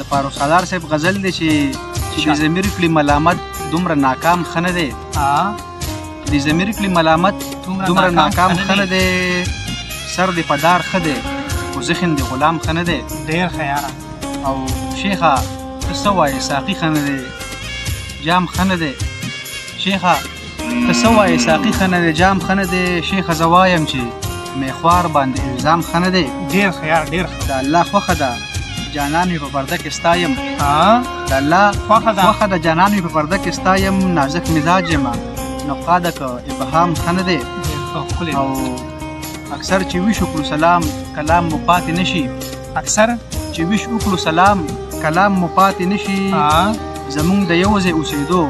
د فاروق سالار صاحب غزل دی چې د ضمیر کړي ملامت دومره ناکام ښه نه دی. د ضمیر کړي ملامت دومره ناکام ښه نه دی. سر دې په دار ښه دی خو ذهن دې غلام ښه نه دی. ډېر ښه یاره. او شیخه ته څه وایې ساقي ښه نه دی جام ښه نه دی. شیخه ته څه وایې ساقي ښه نه دی جام ښه نه دی. شیخه زه وایم چې میخوار باندې الزام ښه نه دی. ډېر ښه یاره ډېر ښه. د الله خوښه ده جانان مې په پرده کې ستا یم. د الله خوښه ده جانان مې په پرده کې ستا یم. نازک مزاج یم نقاده که ابهام ښه نه دی. او اکثر چې ویش وکړو سلام کلام مو پاتې نشي. اکثر چې ویش وکړو سلام کلام مو پاتې نشي. زمونږ د یو ځای اوسېدو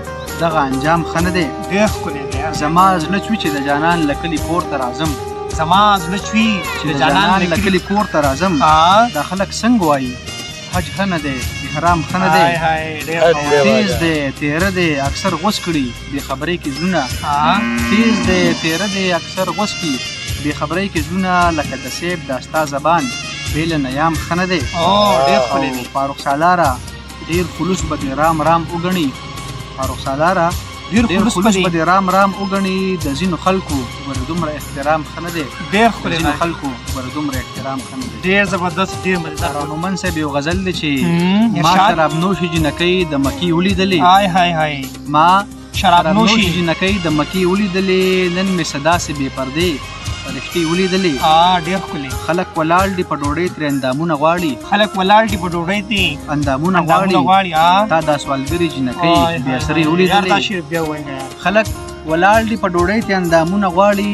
دغه انجام ښه نه دی. ډېر ښکلی دی. زما زړه چوي چې د جانان له کلي کور ته راځم. زما زړه چوي چې د جانان له کلي کور ته راځم. دا خلک څنګه وایي حج ښه نه دی احرام ښه نه دی. تیز دی تیره دی اکثر غوس کړي بې خبرۍ کې زړونه. تیز دی تیره دی اکثر غوس کړي بې خبرۍ کې زړونه. لکه د سیب د ستا زبان بې له نیام ښه نه دی. ډېر ښکلی دی. فاروق سالاره ډېر خلوص به دې رام رام وګڼي. فاروق سالاره ډېر خلوص به دې رام رام وګڼي. د ځینو خلکو ګوره دومره احترام ښه نه دی. ډېر ښکلی ځینو خلکو ګوره دومره احترام ښه نه دی. ډېر زبردست ډېر مزیدار. رانومن صاحب یو غزل دی چې ما شرابنوشي جنکۍ د مکې ولیدلې. ما شرابنوشي جنکۍ د مکې ولیدلې. نن مې صداسې بې پردې فرښتې ولیدلې. ډېر ښکلی. خلک ولاړ دي په ډوډۍ ترې اندامونه غواړي. خلک ولاړ دي په ډوډۍ ترې اندامونه غواړي. تا دا سوالګرې جنکۍ بې اثرې ولیدلې. خلک ولاړ دي په ډوډۍ ترې اندامونه غواړي.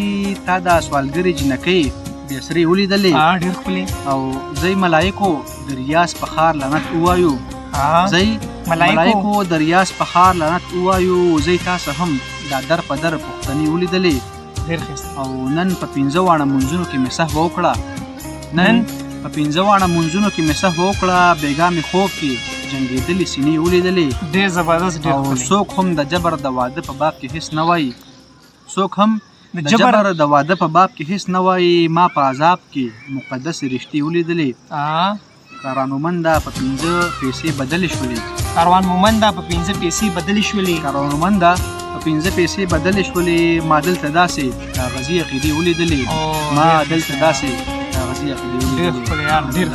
تا دا سوالګرې جنکۍ بې اثرې ولیدلې. ډېر ښکلی. او زی ملایکو د ریاض په ښار لعنت ووایو. زی ملایکو د ریاض په ښار لعنت ووایو. زی تاسو هم دا در په در پوښتنې ولیدلې. او نن په 15 واړه منځونو کې مې سهو وکړه. نن په 15 واړه منځونو کې مې سهو وکړه. بیګا مې خوب کې جنګېدلې سینې ولیدلې. ډېر زبردست ډېر او څوک هم د جبر د واده په باب کې هیڅ نه وایي. څوک هم د جبر د واده په باب کې هیڅ نه وایي. ما په عذاب کې مقدس رښتې ولیدلې. کاروانمنده په 15 پیسې بدلې شولې. کاروانمنده په 15 پیسې بدلې شولې. کاروانمنده په 15 پیسې بدلې شولې. ما دلته داسې کاغذي عقیدې ولیدلې. ما دلته داسې کاغذي عقیدې ولیدلې. ډېر ښکلی یار ډېر